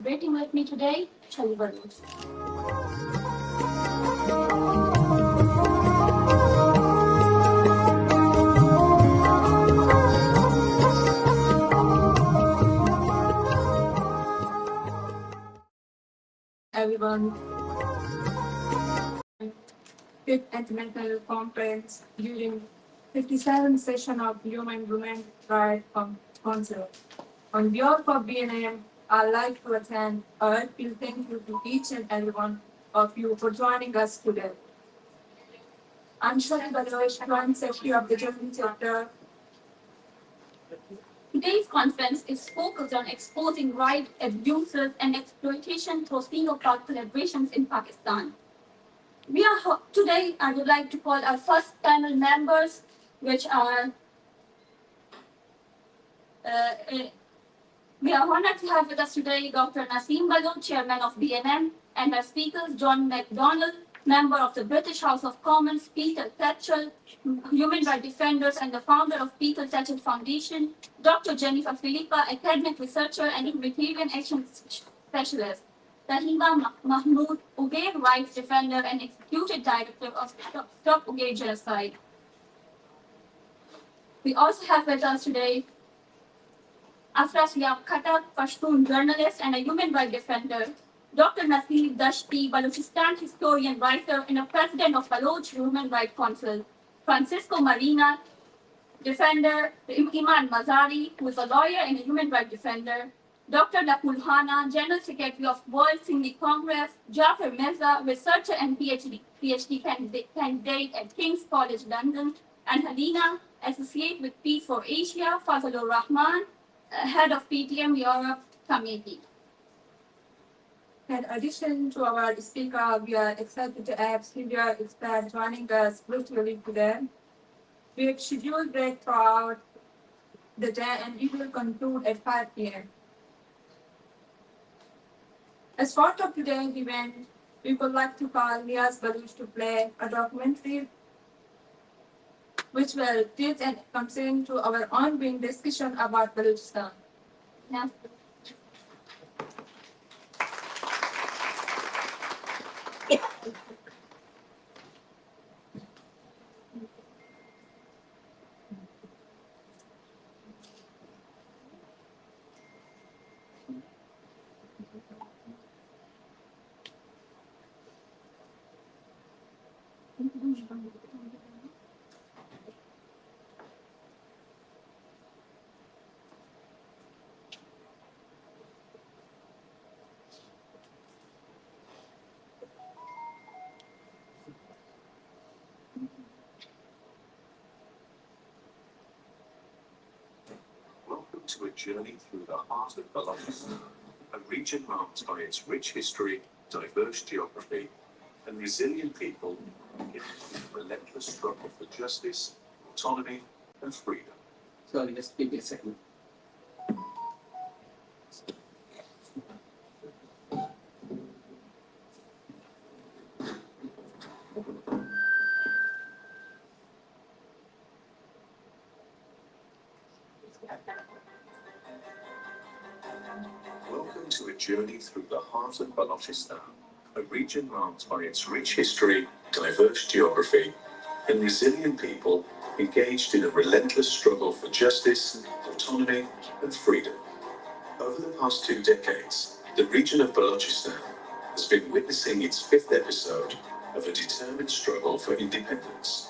Celebrating with me today, Shali Baluch. Everyone, Fifth International Conference during 57th session of Human Women Rights Council. On behalf of BNM, I'd like to extend a heartfelt thank you to each and every one of you for joining us today. I'm Shali Baluch, Joint Secretary of the General Chapter. Today's conference is focused on exposing right abuses and exploitation through single part collaborations in Pakistan. Today, I would like to call our first panel members, which are we are honored to have with us today Dr. Naseem Baloch, Chairman of BNM, and our speakers John MacDonald, Member of the British House of Commons, Peter Tatchell, Human Rights Defenders and the founder of Peter Tatchell Foundation, Dr. Geneva Philippa, Academic Researcher and Humanitarian Action Specialist, Tahiba Mahmood, Ugair Rights Defender and Executive Director of Stop Ugair Genocide. We also have with us today Afras Yab Khattab, Pashtun journalist and a human rights defender, Dr. Naseem Dashti, Balochistan historian, writer, and a president of Baloch Human Rights Council, Francisco Marina, defender, Iman Mazari, who is a lawyer and a human rights defender, Dr. Nakul Hana, General Secretary of World Sindhi Congress, Jafar Mirza, researcher and PhD candidate at King's College London, and Halina, Associate with Peace for Asia, Fazlur Rahman, Head of PTM Europe Committee. In addition to our speaker, we are excited to have senior experts joining us virtually today. We have scheduled break throughout the day and we will conclude at 5 p.m. As part of today's event, we would like to call Niaz Baluch to play a documentary which will give and consent to our ongoing discussion about Balochistan. Yeah. Welcome to a journey through the heart of Balochistan, a region marked by its rich history, diverse geography, and resilient people in a relentless struggle for justice, autonomy, and freedom. Sorry, just give me a second. Welcome to a journey through the heart of Balochistan, a region marked by its rich history, diverse geography, and resilient people engaged in a relentless struggle for justice, autonomy, and freedom. Over the past 2 decades, the region of Balochistan has been witnessing its 5th episode of a determined struggle for independence.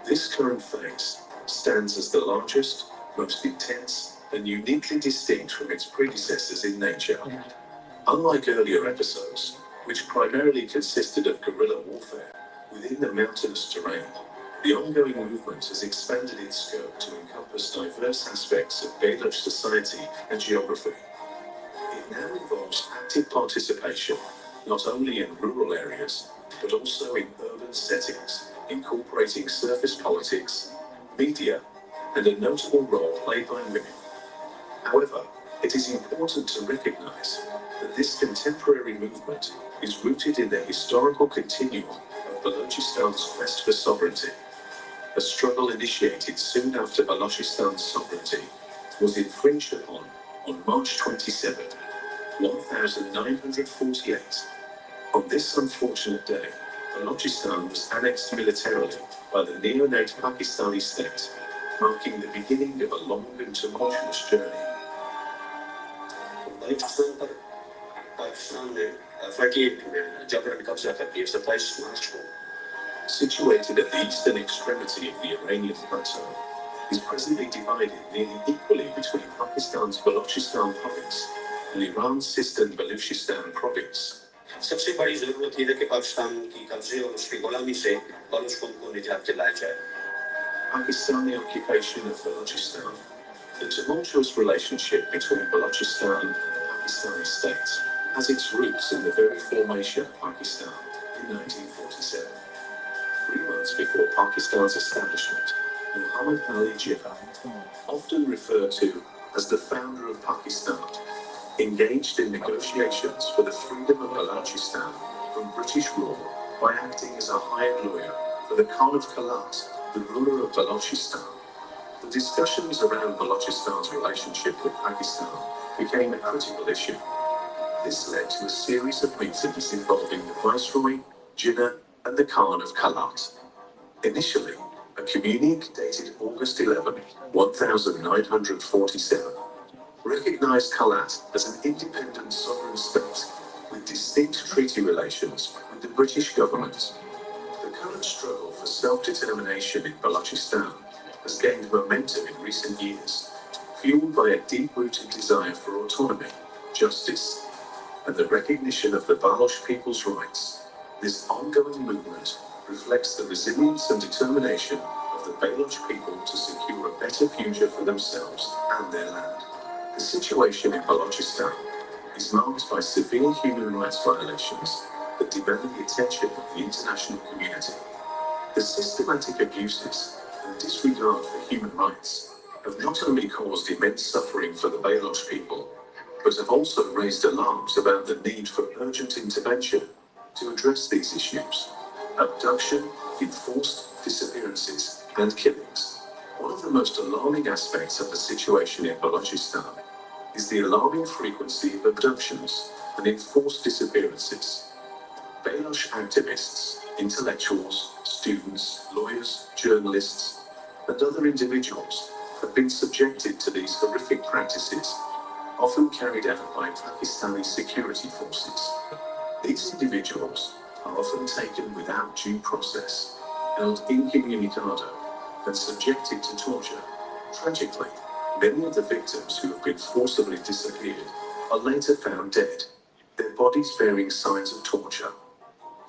This current phase stands as the largest, most intense, and uniquely distinct from its predecessors in nature. Unlike earlier episodes, which primarily consisted of guerrilla warfare within the mountainous terrain, the ongoing movement has expanded its scope to encompass diverse aspects of Baloch society and geography. It now involves active participation, not only in rural areas, but also in urban settings, incorporating surface politics, media, and a notable role played by women. However, it is important to recognize that this contemporary movement is rooted in the historical continuum of Balochistan's quest for sovereignty. A struggle initiated soon after Balochistan's sovereignty was infringed upon on March 27, 1948. On this unfortunate day, Balochistan was annexed militarily by the neonate Pakistani state, marking the beginning of a long and tumultuous journey. Situated at the eastern extremity of the Iranian plateau, is presently divided nearly equally between Pakistan's Balochistan province and Iran's sister Balochistan province. सबसे बड़ी जरूरत यह है कि पाकिस्तान की कब्जे और उसकी गुलामी से बलूच को निजात दिलाया जाए. Pakistani occupation of Balochistan. The tumultuous relationship between Balochistan and the Pakistani state has its roots in the very formation of Pakistan in 1947. 3 months before Pakistan's establishment, Muhammad Ali Jinnah, often referred to as the founder of Pakistan, engaged in negotiations for the freedom of Balochistan from British rule by acting as a hired lawyer for the Khan of Kalat, the ruler of Balochistan. The discussions around Balochistan's relationship with Pakistan became a critical issue. This led to a series of meetings involving the Viceroy, Jinnah, and the Khan of Kalat. Initially, a communique dated August 11, 1947, recognized Kalat as an independent sovereign state with distinct treaty relations with the British government. The current struggle for self-determination in Balochistan has gained momentum in recent years, fueled by a deep-rooted desire for autonomy, justice, and the recognition of the Baloch people's rights. This ongoing movement reflects the resilience and determination of the Baloch people to secure a better future for themselves and their land. The situation in Balochistan is marked by severe human rights violations that demand the attention of the international community. The systematic abuses and disregard for human rights have not only caused immense suffering for the Baloch people, but have also raised alarms about the need for urgent intervention to address these issues. Abduction, enforced disappearances, and killings. One of the most alarming aspects of the situation in Balochistan is the alarming frequency of abductions and enforced disappearances. Baloch activists, intellectuals, students, lawyers, journalists, and other individuals have been subjected to these horrific practices, often carried out by Pakistani security forces. These individuals are often taken without due process, held incommunicado, and subjected to torture. Tragically, many of the victims who have been forcibly disappeared are later found dead, their bodies bearing signs of torture.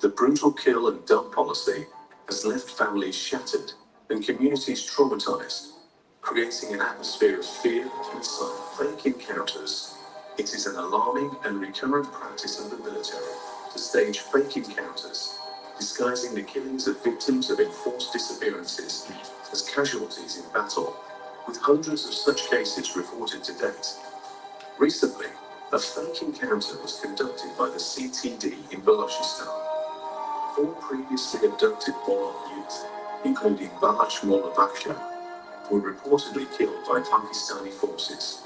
The brutal kill and dump policy has left families shattered and communities traumatized, creating an atmosphere of fear and silent fake encounters. It is an alarming and recurrent practice of the military to stage fake encounters, disguising the killings of victims of enforced disappearances as casualties in battle, with hundreds of such cases reported to date. Recently, a fake encounter was conducted by the CTD in Balochistan. 4 previously abducted Baloch youth, including Balach Mullah Baksha, were reportedly killed by Pakistani forces.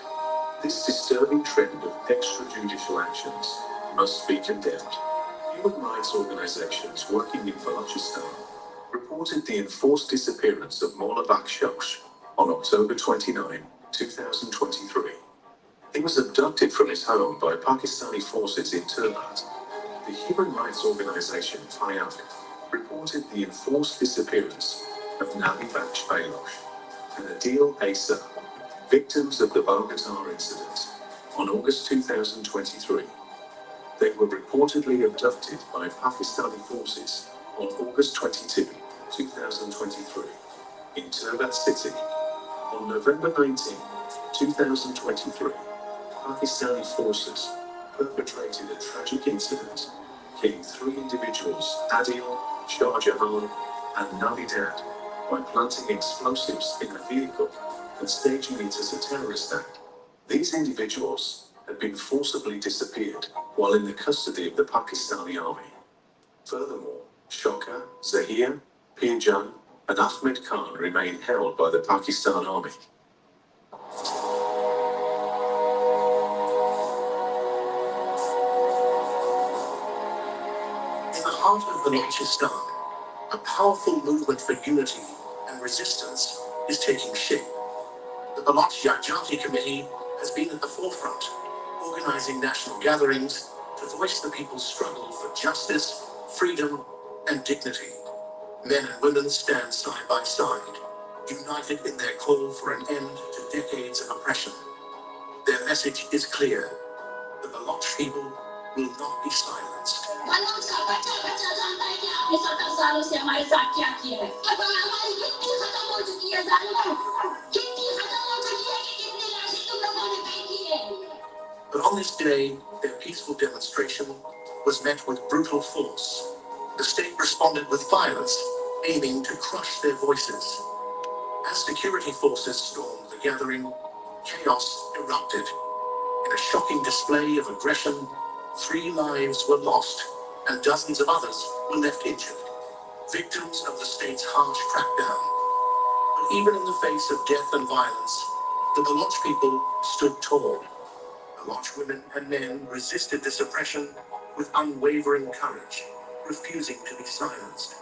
This disturbing trend of extrajudicial actions must be condemned. Human rights organizations working in Balochistan reported the enforced disappearance of Mullah Bakshosh on October 29, 2023. He was abducted from his home by Pakistani forces in Turbat. The human rights organization FIAC reported the enforced disappearance of Nabi Baksh Baloch and Adil Asa, victims of the Balochistan incident, on August 2023. They were reportedly abducted by Pakistani forces on August 22, 2023, in Turbat City. On November 19, 2023, Pakistani forces perpetrated a tragic incident, killing 3 individuals, Adil, Shah Jahan, and Nabi Dad, by planting explosives in a vehicle and staging it as a terrorist act. These individuals had been forcibly disappeared while in the custody of the Pakistani army. Furthermore, Shoka, Zahir, Pirjan, and Ahmed Khan remain held by the Pakistan army. In the heart of Balochistan, a powerful movement for unity and resistance is taking shape. The Baloch Jati Committee has been at the forefront, organizing national gatherings to voice the people's struggle for justice, freedom, and dignity. Men and women stand side by side, united in their call for an end to decades of oppression. Their message is clear: the Baloch people will not be silenced. But on this day, their peaceful demonstration was met with brutal force. The state responded with violence, aiming to crush their voices. As security forces stormed the gathering, chaos erupted. In a shocking display of aggression, 3 lives were lost and dozens of others were left injured, victims of the state's harsh crackdown. But even in the face of death and violence, the Baloch people stood tall. Baloch women and men resisted this oppression with unwavering courage, refusing to be silenced.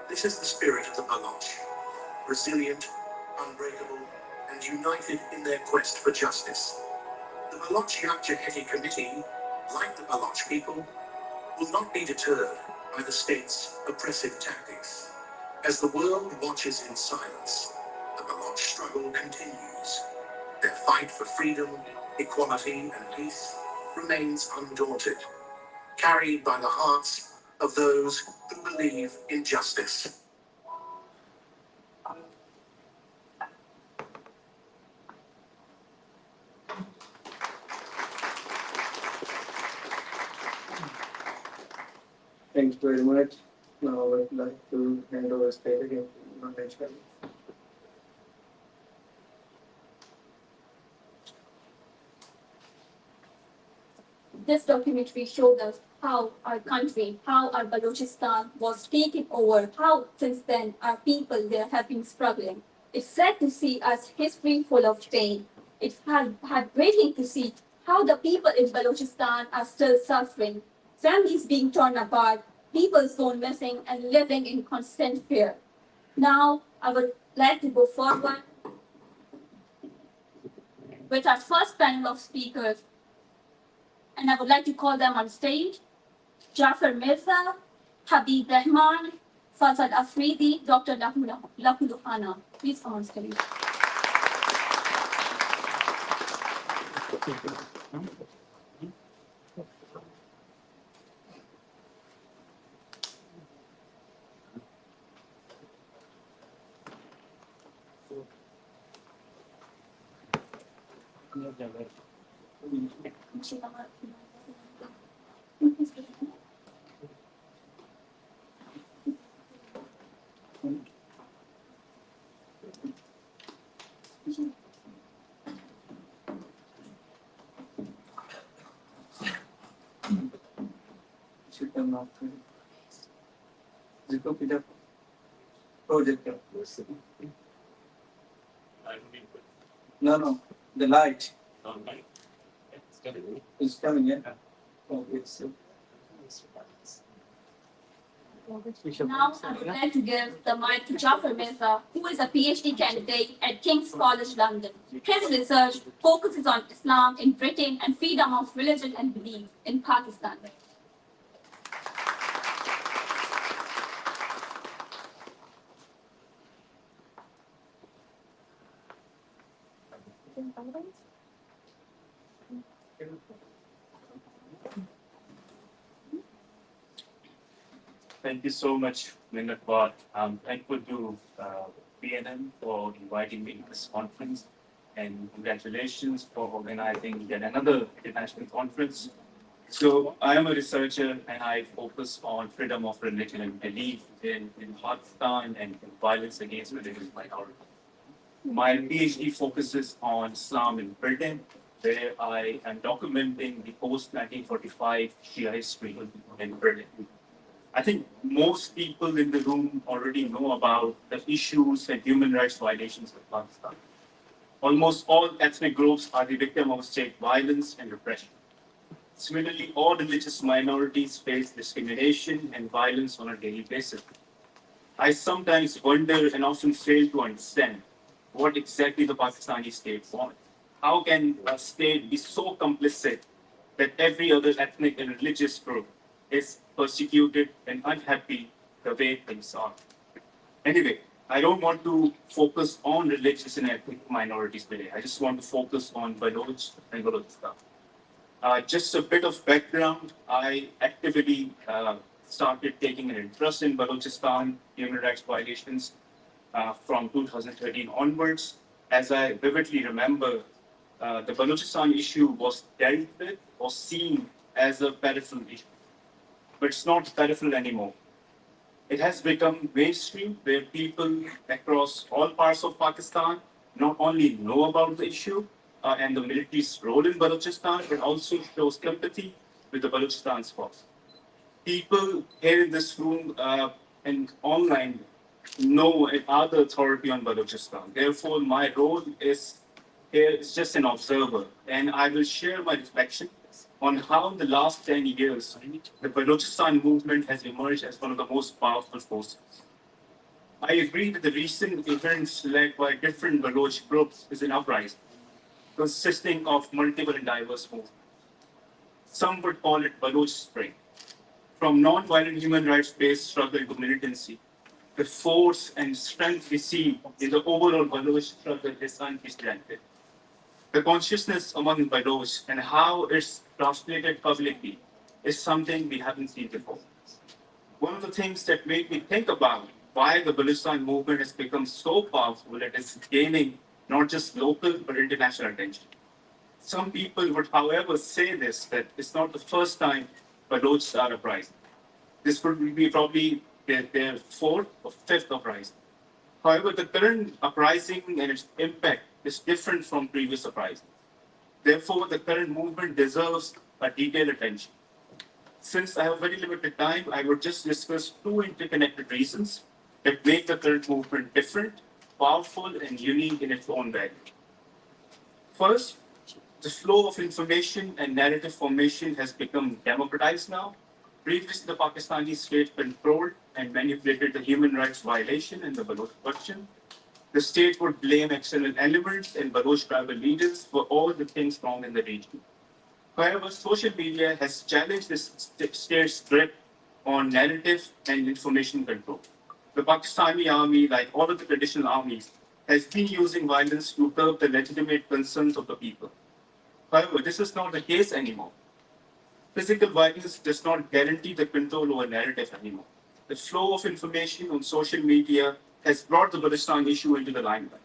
This is the spirit of the Baloch, resilient, unbreakable, and united in their quest for justice. The Baloch Jati Committee, like the Baloch people, will not be deterred by the state's oppressive tactics. As the world watches in silence, the Baloch struggle continues. Their fight for freedom, equality, and peace remains undaunted, carried by the hearts of those who believe in justice. Thank you very much. Now I would like to hand over stage again to Manoj. This documentary showed us how our country, how our Balochistan was taken over, how since then our people there have been struggling. It's sad to see us history full of pain. It's heartbreaking to see how the people in Balochistan are still suffering, families being torn apart, people gone missing and living in constant fear. Now I would like to go forward with our first panel of speakers, and I would like to call them on stage. Jafar Mirza, Habib Rahman, Fazal Afridi, Dr. Lakuluhana. Please come on stage. Projector. No, the light. It's coming in. Oh, it's. Now I would like to give the mic to Jafar Mirza, who is a PhD candidate at King's College London. His research focuses on Islam in Britain and freedom of religion and belief in Pakistan. Thank you so much, Minat. I'm thankful to BNM for inviting me to this conference, and congratulations for organizing yet another international conference. So I am a researcher and I focus on freedom of religion and belief in Pakistan and violence against religious minorities. My PhD focuses on Islam in Britain, where I am documenting the post 1945 Shia history in Britain. I think most people in the room already know about the issues and human rights violations in Pakistan. Almost all ethnic groups are the victim of state violence and repression. Similarly, all religious minorities face discrimination and violence on a daily basis. I sometimes wonder and often fail to understand what exactly the Pakistani state wants. How can a state be so complicit that every other ethnic and religious group is persecuted and unhappy the way things are? Anyway, I don't want to focus on religious and ethnic minorities today. I just want to focus on Baloch and Balochistan. Just a bit of background, I actively started taking an interest in Balochistan human rights violations from 2013 onwards. As I vividly remember, the Balochistan issue was dealt with or seen as a peripheral issue, but it's not peripheral anymore. It has become mainstream where people across all parts of Pakistan not only know about the issue and the military's role in Balochistan, but also shows sympathy with the Balochistan's cause. People here in this room and online know and are the authority on Balochistan. Therefore, my role is here is just an observer, and I will share my reflection on how in the last 10 years the Balochistan movement has emerged as one of the most powerful forces. I agree that the recent events led by different Baloch groups is an uprising consisting of multiple and diverse movements. Some would call it Baloch Spring. From non-violent human rights-based struggle to militancy, the force and strength we see in the overall Baloch struggle is unprecedented. The consciousness among Baloch and how it's translated publicly is something we haven't seen before. One of the things that made me think about why the Balochistan movement has become so powerful that it's gaining not just local but international attention. Some people would, however, say this that it's not the first time Balochs are uprising. This would be probably their fourth or fifth uprising. However, the current uprising and its impact is different from previous uprisings. Therefore, the current movement deserves a detailed attention. Since I have very limited time, I would just discuss two interconnected reasons that make the current movement different, powerful, and unique in its own way. First, the flow of information and narrative formation has become democratized now. Previously, the Pakistani state controlled and manipulated the human rights violation in the Baloch question. The state would blame external elements and Baloch tribal leaders for all the things wrong in the region. However, social media has challenged this state's grip on narrative and information control. The Pakistani army, like all of the traditional armies, has been using violence to curb the legitimate concerns of the people. However, this is not the case anymore. Physical violence does not guarantee the control over narrative anymore. The flow of information on social media has brought the Balochistan issue into the limelight.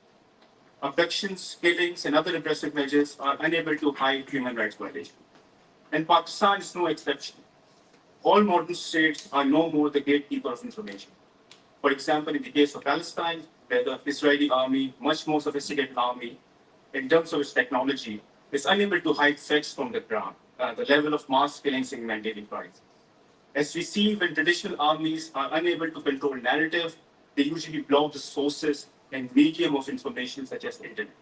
Abductions, killings, and other repressive measures are unable to hide human rights violations. And Pakistan is no exception. All modern states are no more the gatekeeper of information. For example, in the case of Palestine, where the Israeli army, much more sophisticated army, in terms of its technology, is unable to hide facts from the ground, the level of mass killings in mandating crimes. As we see, when traditional armies are unable to control narrative, they usually block the sources and medium of information such as internet.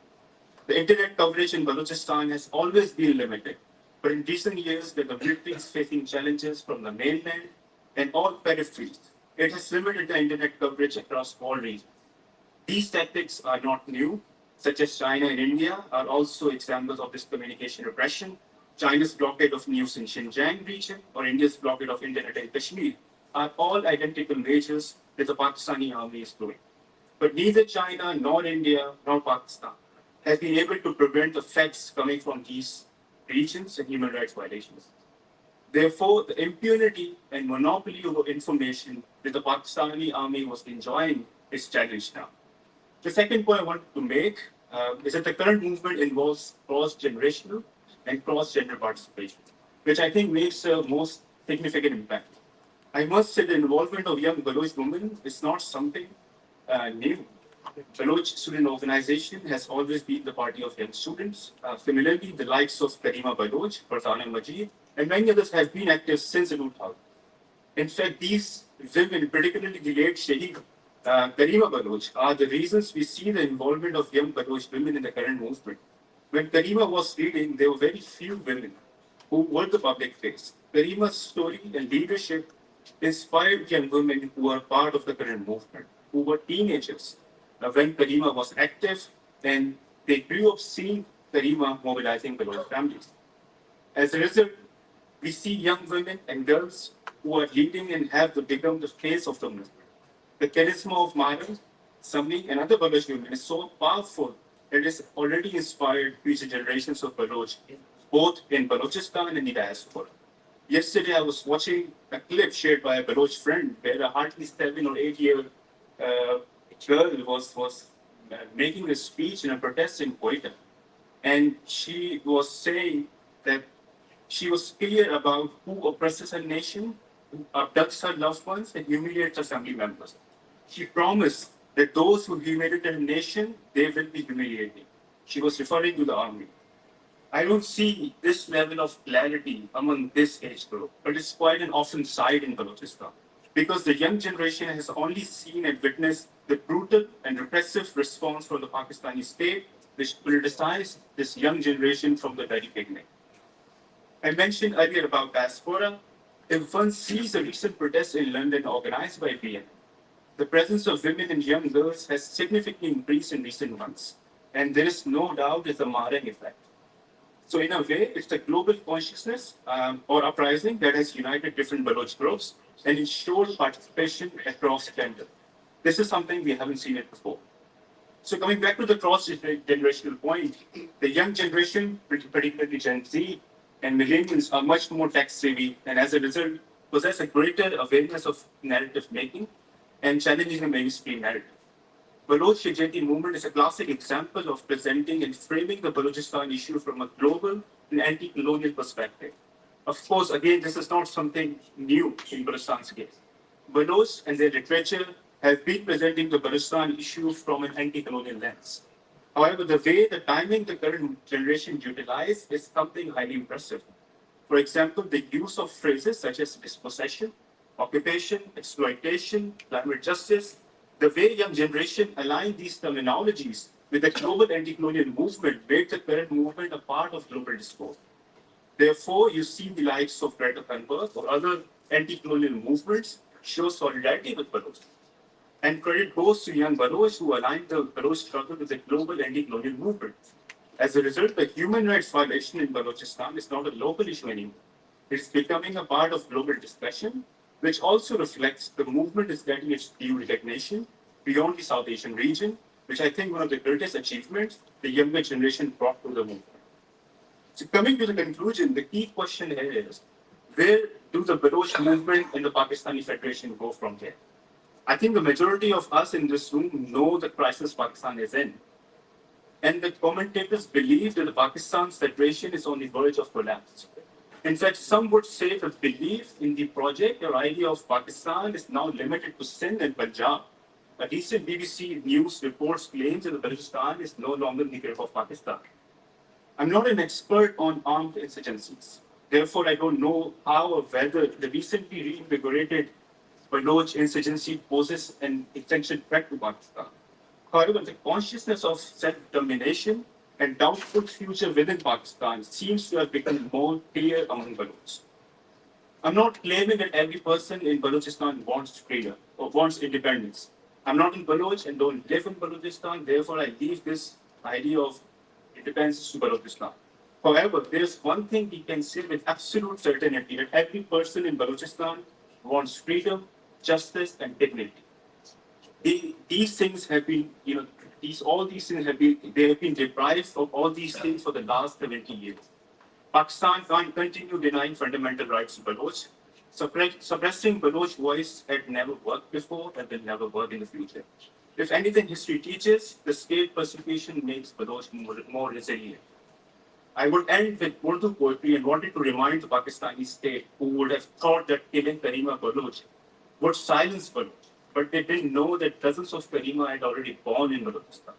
The internet coverage in Balochistan has always been limited, but in recent years, where the military is facing challenges from the mainland and all peripheries, it has limited the internet coverage across all regions. These tactics are not new, such as China and India are also examples of this communication repression. China's blockade of news in Xinjiang region or India's blockade of internet in Kashmir are all identical measures that the Pakistani army is doing. But neither China nor India nor Pakistan has been able to prevent the facts coming from these regions and human rights violations. Therefore, the impunity and monopoly over information that the Pakistani army was enjoying is challenged now. The second point I wanted to make is that the current movement involves cross-generational and cross-gender participation. which I think makes the most significant impact. I must say the involvement of young Baloch women is not something new. Baloch Student Organization has always been the party of young students. Similarly, the likes of Karima Baloch, Farzana Majid, and many others have been active since the 2000s. In fact, these women, particularly the late Shaheed Karima Baloch, are the reasons we see the involvement of young Baloch women in the current movement. When Karima was leading, there were very few women who were the public face. Karima's story and leadership inspired young women who are part of the current movement, who were teenagers when Karima was active, and they grew up seeing Karima mobilizing Baloch families. As a result, we see young women and girls who are leading and have become the face of the movement. The charisma of Mahara, Samni, and other Baloch women is so powerful that it has already inspired future generations of Baloch, both in Balochistan and the diaspora. Yesterday, I was watching a clip shared by a Baloch friend where a hardly 7 or 8 year uh, girl was making a speech in a protest in Quetta. And she was saying that she was clear about who oppresses her nation, who abducts her loved ones, and humiliates her family members. She promised that those who humiliate her nation, they will be humiliated. She was referring to the army. I don't see this level of clarity among this age group, but it's quite an often sight in Balochistan. Because the young generation has only seen and witnessed the brutal and repressive response from the Pakistani state, which politicized this young generation from the very beginning. I mentioned earlier about diaspora. If one sees a recent protest in London organized by BNM, the presence of women and young girls has significantly increased in recent months, and there is no doubt it's a Marang effect. So in a way, it's the global consciousness or uprising that has united different Baloch groups and ensured participation across gender. This is something we haven't seen it before. So coming back to the cross-generational point, the young generation, particularly Gen Z and millennials, are much more tech-savvy and as a result possess a greater awareness of narrative making and challenging the mainstream narrative. Baloch Shajati movement is a classic example of presenting and framing the Balochistan issue from a global and anti-colonial perspective. Of course, again, this is not something new in Balochistan's case. Baloch and their literature have been presenting the Balochistan issue from an anti-colonial lens. However, the way the timing the current generation utilize is something highly impressive. For example, the use of phrases such as dispossession, occupation, exploitation, climate justice, the way young generation align these terminologies with the global anti-colonial movement made the current movement a part of global discourse. Therefore, you see the likes of Greta Thunberg or other anti-colonial movements show solidarity with Baloch. And credit goes to young Baloch who aligned the Baloch struggle with the global anti-colonial movement. As a result, the human rights violation in Balochistan is not a local issue anymore. It's becoming a part of global discussion, which also reflects the movement is getting its due recognition beyond the South Asian region, which I think one of the greatest achievements the younger generation brought to the movement. So coming to the conclusion, the key question here is, where do the Baloch movement and the Pakistani Federation go from here? I think the majority of us in this room know the crisis Pakistan is in. And the commentators believe that the Pakistan's federation is on the verge of collapse. In fact, some would say the belief in the project or idea of Pakistan is now limited to Sindh and Punjab. A recent BBC News reports claims that the Balochistan is no longer in the grip of Pakistan. I'm not an expert on armed insurgencies. Therefore, I don't know how or whether the recently reinvigorated Baloch insurgency poses an essential threat to Pakistan. However, the consciousness of self-determination and doubtful future within Pakistan seems to have become more clear among Balochs. I'm not claiming that every person in Balochistan wants freedom or wants independence. I'm not in Baloch and don't live in Balochistan, therefore I leave this idea of independence to Balochistan. However, there's one thing we can say with absolute certainty that every person in Balochistan wants freedom, justice, and dignity. These things have been, all these things have been, they have been deprived of all these things for the last 70 years. Pakistan can't continue denying fundamental rights to Baloch. Suppressing Baloch voice had never worked before and will never work in the future. If anything history teaches, the state persecution makes Baloch more resilient. I would end with Urdu poetry and wanted to remind the Pakistani state who would have thought that killing Karima Baloch would silence Baloch, but they didn't know that dozens of Karima had already born in Balochistan.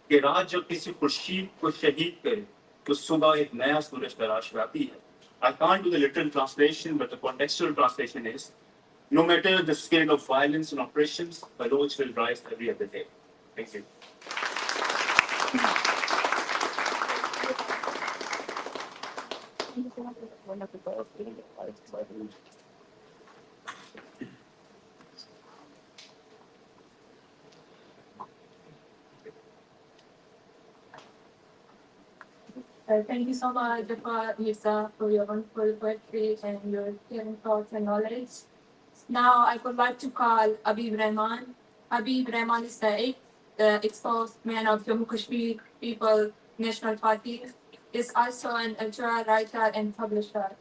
कि रात जब किसी खुर्शीद को शहीद करे तो सुबह एक नया सूरज तराश आती है. I can't do the literal translation, but the contextual translation is: no matter the scale of violence and oppressions, Baloch will rise every other day. Thank you. Thank you so much, Lisa, for your wonderful poetry and your caring thoughts and knowledge. Now, I would like to call Habib Rahman. Habib Rahman is the exposed man of Jammu Kashmir People National Party. Is also an ultra writer and publisher.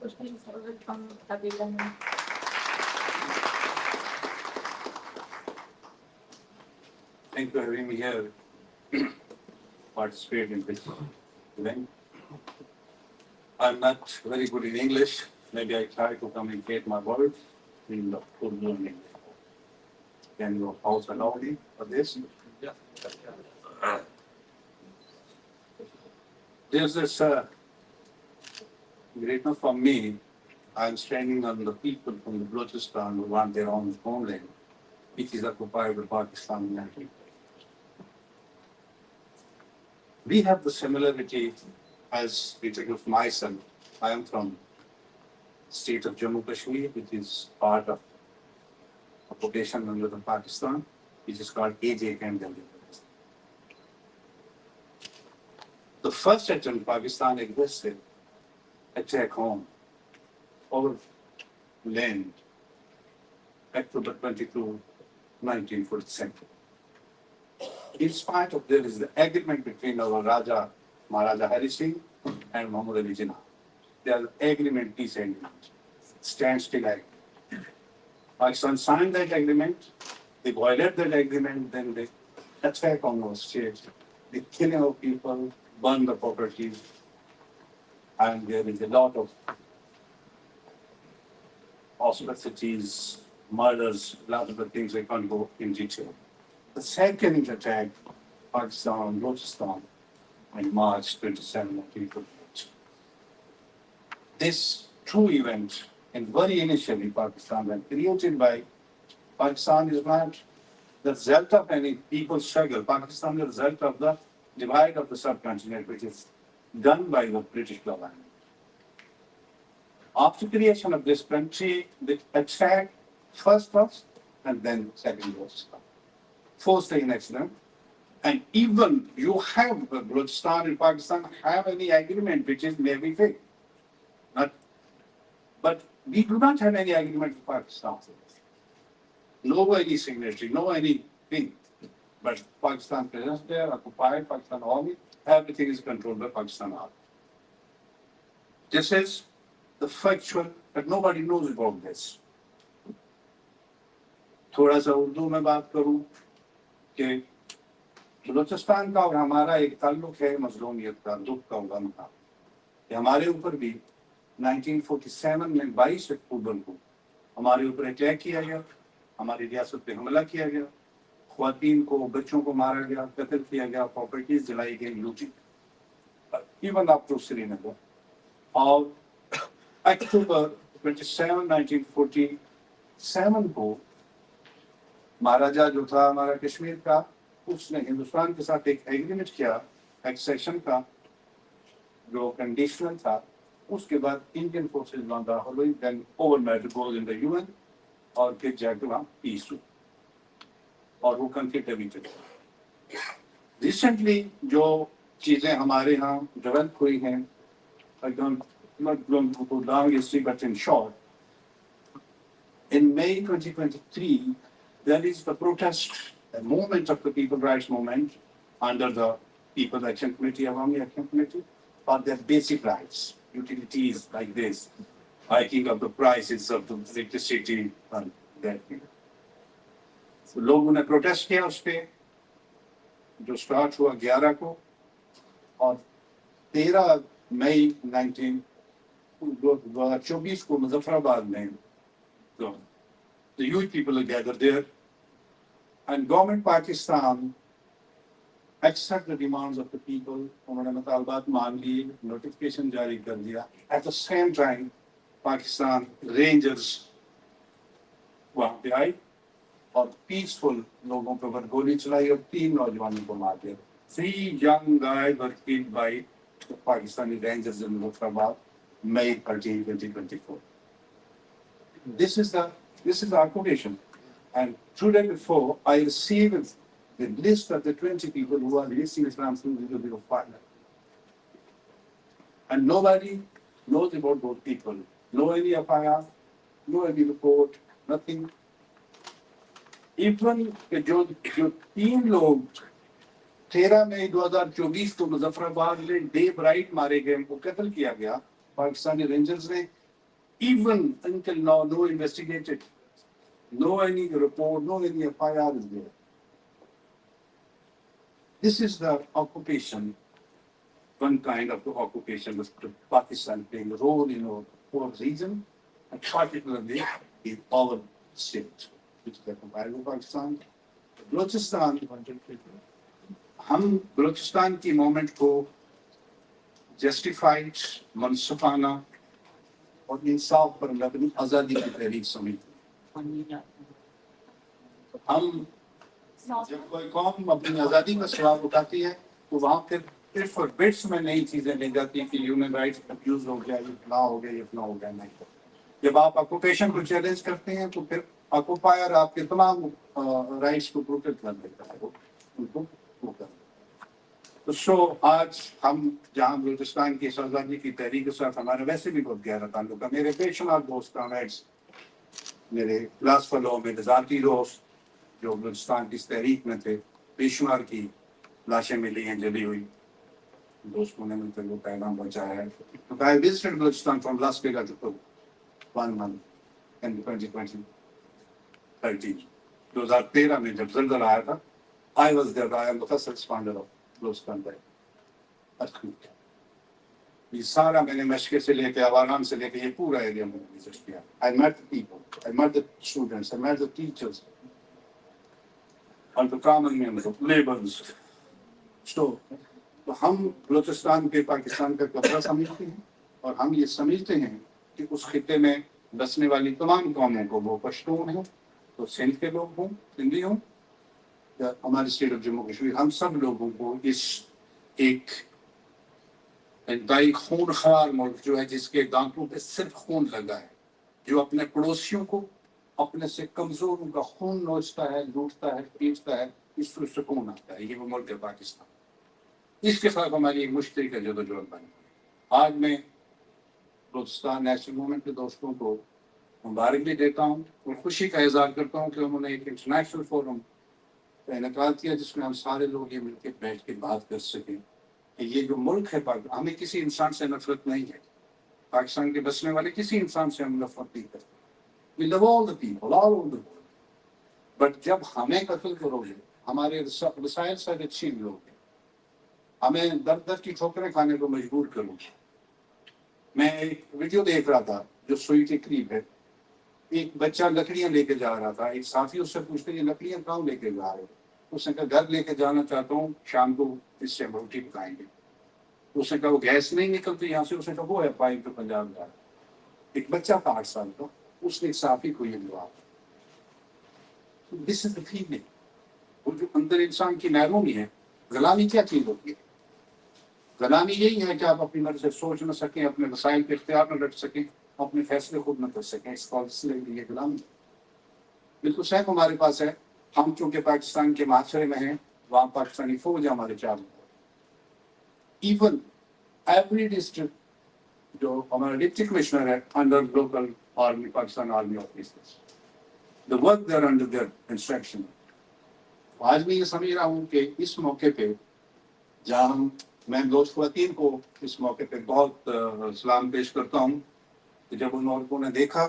So please welcome Habib Rahman. Thank you for having me here. Participate in this event. I'm not very good in English. Maybe I try to communicate my words in the Urdu and English. Can your house allow me for this? Yeah. There's this greatness for me. I'm standing on the people from the Balochistan who want their own homeland, which is occupied by Pakistan military. We have the similarity as we take of myself. I am from state of Jammu Kashmir, which is part of occupation under the Pakistan, which is called AJ Camp Delhi. The first attempt Pakistan existed attack home over land, October 22, 1947. In spite of there is the agreement between our Raja, Maharaja Hari Singh and Muhammad Ali Jinnah. There is agreement, peace agreement, standstill act. Pakistan signed that agreement, they violated that agreement, then they attack on our state, the killing of people, burn the property, and there is a lot of atrocities, murders, a lot of the things I can't go in detail. The second attack, Pakistan, Balochistan, in March 27, 1948. This true event, and very initially Pakistan, when created by Pakistan, is not the result of any people's struggle. Pakistan is the result of the divide of the subcontinent, which is done by the British government. After creation of this country, they attack first us and then second us. Forced an accident. And even you have Balochistan and Pakistan have any agreement which is maybe fake. Not, but we do not have any agreement with Pakistan. No any signatory, no anything. But Pakistan presence there, occupied Pakistan army, everything is controlled by Pakistan army. This is the factual, but nobody knows about this. थोड़ा सा उर्दू में बात करूं कि बलूचिस्तान का और हमारा एक ताल्लुक है मजलूमियत का, दुख का, गम का. हमारे ऊपर भी 1947 में 22 अक्टूबर को हमारे ऊपर अटैक किया गया, हमारी रियासत पे हमला किया गया, ख्वातीन को, बच्चों को मारा गया, कत्ल किया गया, प्रॉपर्टीज जलाई गई, लूटी, इवन अप टू श्रीनगर. और अक्टूबर 27, 1947 को महाराजा जो था हमारा कश्मीर का, उसने हिंदुस्तान के साथ एक एग्रीमेंट किया एक्सेशन का, जो कंडीशनल था. उसके बाद इंडियन फोर्सेस वहां दाखिल हुई, then overnight goes in the UN, और फिर जाकर वहां पीस हुई और वो कंफ्लिक्ट अभी चल रहा है. रिसेंटली जो चीजें हमारे यहाँ डेवलप हुई हैं, एकदम not going to go down history, but in short, in May 2023, there is the protest, the movement of the People Rights Movement under the People's Action Committee, Awami Action Committee, for their basic rights, utilities like this, hiking of the prices of the electricity and that. So लोगों ने protest किया उस पे, जो start हुआ 11 को, और 13 مئی 2024 کو مظفر آباد میں the youth people are gathered there and government Pakistan accept the demands of the people. انہوں نے مطالبات مان لیے, نوٹیفکیشن جاری کر دیا. At the same time Pakistan rangers وہاں پہ آئی اور پیسفل لوگوں کے اوپر گولی چلائی اور 3 نوجوانوں کو مار دیا. 3 young guys were killed by the Pakistani Rangers in Muzaffarabad, May 13, 2024. This is the occupation. And 2 days before, I received the list of the 20 people who are listing Islam through the Bureau of Fire. And nobody knows about those people. No any FIR, no any report, nothing. Even جو 3 لوگ 13 مئی 2024 کو مظفر آباد میں day bright مارے گئے, ان کو قتل کیا گیا پاکستانی رینجرز نے. Even until now, no investigated, no any report, no any FIR is there. This is the occupation, one kind of the occupation with Pakistan playing a role in our whole region, and particularly in our state, which is the comparative Pakistan. Balochistan, ہم بلوچستان کی moment کو justified, منصفانہ اور انصاف پر مبنی آزادی کی تحریک سمجھتے ہیں. ہم جب کوئی قوم اپنی آزادی کا سوال اٹھاتی ہے تو وہاں پھر اور بٹس میں نئی چیزیں لے جاتی ہیں کہ ہیومن رائٹس ابیوز ہو گیا, یہ فلاں ہو گیا, یہ فلاں ہو گیا. نہیں, جب آپ آکوپیشن کو چیلنج کرتے ہیں تو پھر آکوپائر آپ کے تمام رائٹس کو پروٹیکٹ کر دیتا ہے, ان کو وہ کر دیتا ہے. تو آج ہم جہاں بلوچستان کی آزادی کی تحریک کے ساتھ ہمارا ویسے بھی بہت گہرا تعلق ہے. میرے بے شمار دوست کامریڈس, میرے کلاس فیلو, میرے ذاتی دوست جو بلوچستان کی اس تحریک میں تھے, بے شمار کی لاشیں ملی ہیں جلی ہوئی, دوستوں نے مل کر وہ پیغام پہنچایا ہے. I visited Balochistan from Las Vegas to 1 month in 2013 میں جب زلزلہ آیا تھا. I was there. I am the first responder of Balochistan earthquake. یہ سارا میں نے مشقے سے لے کے آواران سے لے کے یہ پورا ایریا میں نے وزٹ کیا. I met the people, I met the students, I met the teachers, and the common members of laborers. So ہم بلوچستان کے پاکستان کا قبضہ سمجھتے ہیں, اور ہم یہ سمجھتے ہیں کہ اس خطے میں بسنے والی تمام قوموں کو, وہ پشتون ہوں, تو سندھ کے لوگ ہوں, سندھی ہوں, یا ہماری اسٹیٹ آف جموں کشمیر, ہم سب لوگوں کو اس ایک انتہائی خونخوار ملک جو ہے جس کے دانتوں پہ صرف خون لگا ہے, جو اپنے پڑوسیوں کو, اپنے سے کمزوروں کا خون نوچتا ہے, لوٹتا ہے, پیٹتا ہے, اس سے سکون آتا ہے. یہ وہ ملک ہے پاکستان. اس کے خلاف ہماری ایک مشترکہ جدوجہد بنی. آج میں بلوچستان نیشنل موومنٹ کے دوستوں کو مبارک بھی دیتا ہوں اور خوشی کا اظہار کرتا ہوں کہ انہوں نے ایک انٹرنیشنل فورم کا انعقاد کیا جس میں ہم سارے لوگ یہ مل کے بیٹھ کے بات کر سکیں کہ یہ جو ملک ہے پاکستان, ہمیں کسی انسان سے نفرت نہیں ہے. پاکستان کے بسنے والے کسی انسان سے ہم نفرت نہیں کرتے. We love all the people, all over the world. But جب ہمیں قتل کرو گے, ہمارے وسائل سے چھین لو گے, ہمیں در در کی ٹھوکریں کھانے کو مجبور کرو گے. میں ایک ویڈیو دیکھ رہا تھا جو سوئی کے قریب ہے. ایک بچہ لکڑیاں لے کے جا رہا تھا. ایک ساتھی اس سے پوچھتے یہ لکڑیاں کہاں لے کے جا رہے ہو؟ اس نے کہا گھر لے کے جانا چاہتا ہوں, شام کو اس سے روٹی پکائیں گے. اس نے کہا وہ گیس نہیں نکلتی یہاں سے. اس نے کہا وہ ہے پائپ جو پنجاب جا رہا ہے. ایک بچہ تھا 8 سال کا, اس نے ایک صحافی کو یہ دعا. دس از دا فیلنگ. وہ جو اندر انسان کی محرومی ہے. غلامی کیا چیز ہوتی ہے؟ غلامی یہی ہے کہ آپ اپنی مرضی سے سوچ نہ سکیں, اپنے وسائل کے اختیار نہ رکھ سکیں, اپنے فیصلے خود نہ کر سکیں. اس کا یہ غلامی بالکل صحیح ہمارے پاس ہے. ہم چونکہ پاکستان کے معاشرے میں ہیں, وہاں پاکستانی فوج ہمارے چار. ایون ایوری ڈسٹرکٹ جو ہمارا ڈپٹی کمشنر ہے under local army, Pakistan army officers, the work there under their instruction. آج میں یہ سمجھ رہا ہوں کہ اس موقع پہ جہاں میں دوست خواتین کو اس موقع پہ بہت سلام پیش کرتا ہوں کہ جب ان عورتوں نے دیکھا,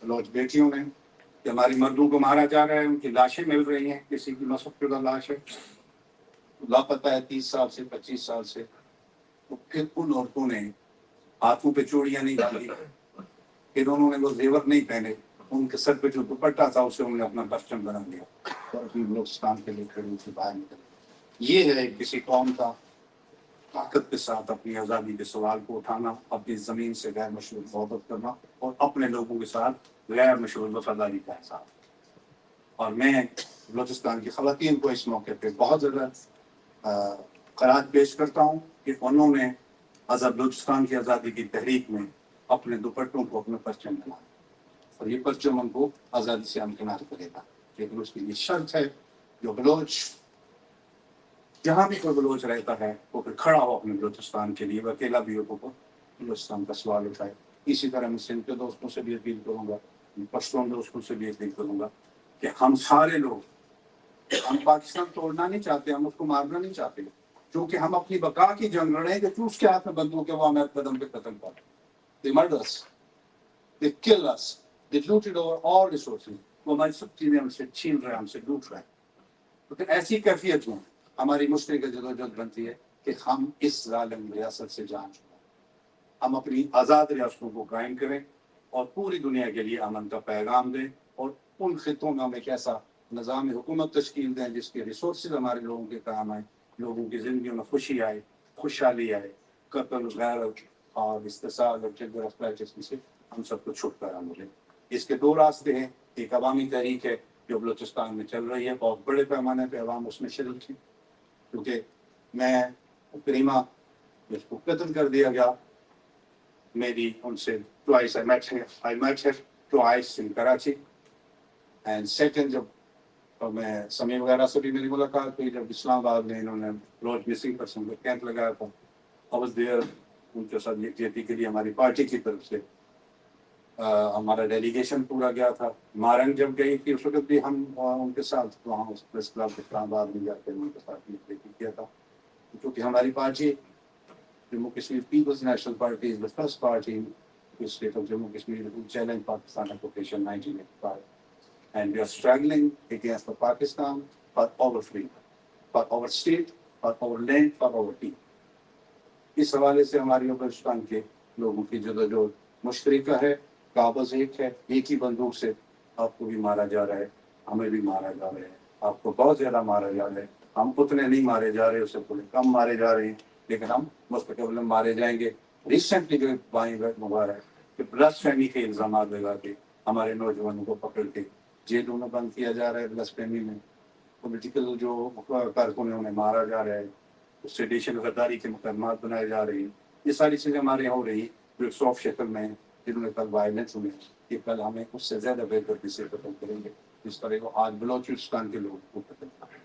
لوج بیٹیوں نے, کہ ہماری مردوں کو مارا جا رہا ہے, ان کی لاشیں مل رہی ہیں, کسی کی مسعود شدہ لاش ہے, لاپتہ ہے 30 سال سے 25 سال سے, تو پھر ان عورتوں نے ہاتھوں پہ چوڑیاں نہیں ڈالی, پھر انہوں نے وہ زیور نہیں پہنے, ان کے سر پہ جو دوپٹہ تھا اسے انہوں نے اپنا پرچم بنا دیا اور اپنی بلوچستان کے لیے کھڑی سے باہر نکل. یہ ہے کسی قوم کا طاقت کے ساتھ اپنی آزادی کے سوال کو اٹھانا, اپنی زمین سے غیر مشروط محبت کرنا اور اپنے لوگوں کے ساتھ غیر مشروط وفاداری کا احساس. اور میں بلوچستان کی خواتین کو اس موقع پہ بہت زیادہ خراج پیش کرتا ہوں کہ انہوں نے آزاد بلوچستان کی آزادی کی تحریک میں اپنے دوپٹوں کو اپنے پرچم بنایا, اور یہ پرچم ان کو آزادی سے ہمکنار کرے گا. لیکن اس کی یہ شرط ہے جو بلوچ جہاں بھی کوئی بلوچ رہتا ہے وہ پھر کھڑا ہو اپنے بلوچستان کے لیے, وہ اکیلا بھی ہو تو بلوچستان کا سوال اٹھائے. اسی طرح میں سندھ کے دوستوں سے بھی اپیل کروں گا, پشتون دوستوں سے بھی اپیل کروں گا کہ ہم سارے لوگ, ہم پاکستان توڑنا نہیں چاہتے, ہم اس کو مارنا نہیں چاہتے, کیونکہ ہم اپنی بقا کی جنگ لڑیں کہ چوس کے ہاتھ میں بندوق ہے وہ ہمیں قدم پہ قتل کر. They murder us, they kill us, they looted over all resources. وہ ہماری سب چیزیں ہم سے چھین رہے ہیں, ہم سے لوٹ رہے ہیں. تو پھر ایسی کیفیت میں ہماری مشترکہ جدوجہد بنتی ہے کہ ہم اس ظالم ریاست سے جان چھڑائیں, ہم اپنی آزاد ریاستوں کو قائم کریں اور پوری دنیا کے لیے امن کا پیغام دیں, اور ان خطوں میں ہم ایک ایسا نظام حکومت تشکیل دیں جس کے ریسورسز ہمارے لوگوں کے کام آئیں, لوگوں کی زندگیوں میں خوشی آئے, خوشحالی آئے, قتل غیرت اور استحصال اور جبر افراط سے ہم سب کو چھٹکارا ملے. اس کے دو راستے ہیں, ایک عوامی تحریک ہے جو بلوچستان میں چل رہی ہے, بہت بڑے پیمانے پہ عوام اس میں شریک تھی, کیونکہ میں کریمہ جس کو قتل کر دیا گیا, میری ان سے twice I met her twice in Karachi, and second جب میں سمیع وغیرہ سے بھی میری ملاقات ہوئی جب اسلام آباد میں انہوں نے بلوچ مسنگ پرسن کا کیمپ لگایا تھا. I was there, ان کے ساتھ یکجہتی کے لیے ہماری پارٹی کی طرف سے ہمارا ڈیلیگیشن پورا گیا تھا. مارنگ جب گئی تھی اس وقت بھی ہم ان کے ساتھ وہاں پریس کلب اسلام آباد میں جا کے ان کے ساتھ یکجہتی کیا تھا, کیونکہ ہماری party Jammu Kashmir peoples national party is the first party in the state of Jammu Kashmir to challenge Pakistan occupation 1985, and we are struggling against the Pakistan for our freedom, for our state, for our land, for our people. اس حوالے سے ہماری بلوچستان کے لوگوں کی جدوجہد مشترکہ ہے, قابض ایک ہے, ایک ہی بندوق سے آپ کو بھی مارا جا رہا ہے, ہمیں بھی مارا جا رہا ہے, آپ کو بہت زیادہ مارا جا رہا ہے. ہم اتنے نہیں مارے جا رہے, اس سے تھوڑے کم مارے جا رہے ہیں, لیکن ہم مستقبل میں مارے جائیں گے. ریسنٹلی جو بائیں مبارک کہ بلاسفیمی کے الزامات لگا کے ہمارے نوجوانوں کو پکڑ کے جیلوں میں بند کیا جا رہا ہے, بلاسفیمی میں پولیٹیکل جو کارکنوں نے انہیں مارا جا رہا ہے, سیڈیشن غداری کے مقدمات بنائے جا رہے ہیں. یہ ساری چیزیں ہمارے یہاں ہو رہی جو سافٹ شکل میں ہیں, جنہوں نے کل وائلنس ہوئے, کہ کل ہمیں اس سے زیادہ بہتر سے قتل کریں گے جس طرح وہ آج بلوچستان کے لوگوں کو قتل کریں.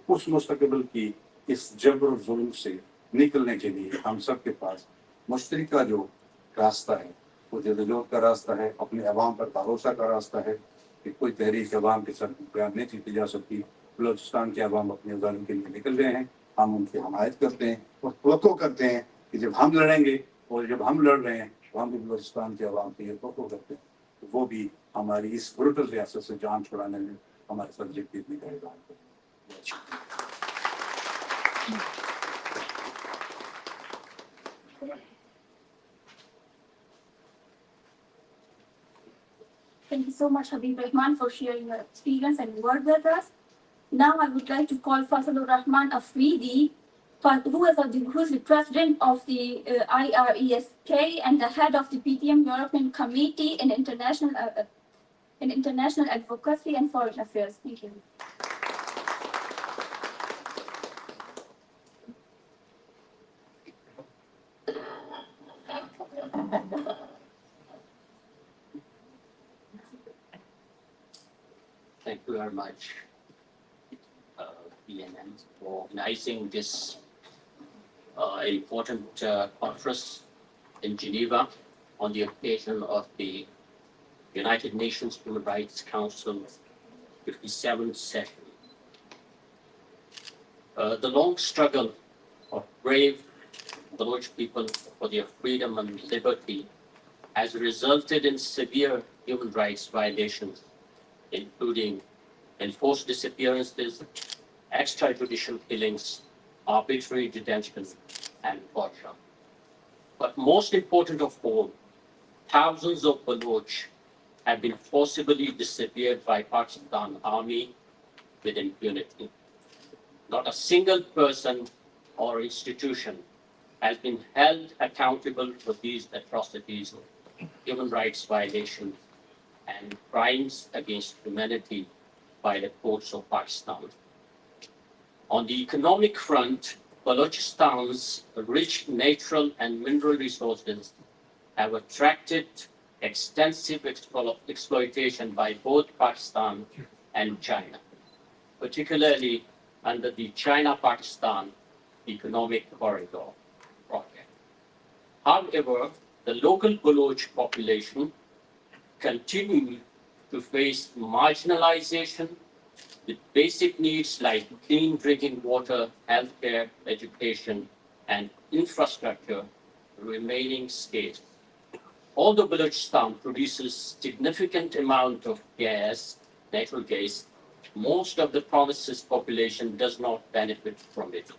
اس مستقبل کی اس جبر و ظلم سے نکلنے کے لیے ہم سب کے پاس مشترکہ جو راستہ ہے وہ جدوجہد کا راستہ ہے, اپنے عوام پر بھروسہ کا راستہ ہے کہ کوئی تحریک عوام کے ساتھ پیار نہیں جیتی جا سکتی. بلوچستان کے عوام اپنی آزادی کے لیے نکل گئے ہیں, ہم ان کی حمایت کرتے ہیں اور توقع کرتے ہیں کہ جب ہم لڑیں گے اور جب ہم لڑ رہے ہیں تو ہم بھی بلوچستان کے عوام کی یہ توقع کرتے ہیں کہ وہ بھی ہماری اس بروٹل ریاست سے جان چھڑانے میں ہمارے ساتھ یکجہتی کا اظہار کریں. Thank you so much, Habib Rahman, for sharing your experience and word with us. Now I would like to call Fazlur Rahman Afridi, who is the president of the IRESK and the head of the PTM European Committee in International Advocacy and Foreign Affairs. Thank you. Thank you very much, BNM, for organizing this important conference in Geneva on the occasion of the United Nations Human Rights Council 57th session. The long struggle of brave Baloch people for their freedom and liberty has resulted in severe human rights violations, including enforced disappearances, extrajudicial killings, arbitrary detention, and torture. But most important of all, thousands of Baloch have been forcibly disappeared by Pakistan Army with impunity. Not a single person or institution has been held accountable for these atrocities, human rights violations, and crimes against humanity by the courts of Pakistan. On the economic front, Balochistan's rich natural and mineral resources have attracted extensive exploitation by both Pakistan and China, particularly under the China-Pakistan Economic Corridor project. However, the local Baloch population continue to face marginalization, with basic needs like clean drinking water, healthcare, education, and infrastructure remaining scarce. Although Balochistan produces significant amount of gas, natural gas, most of the province's population does not benefit from it,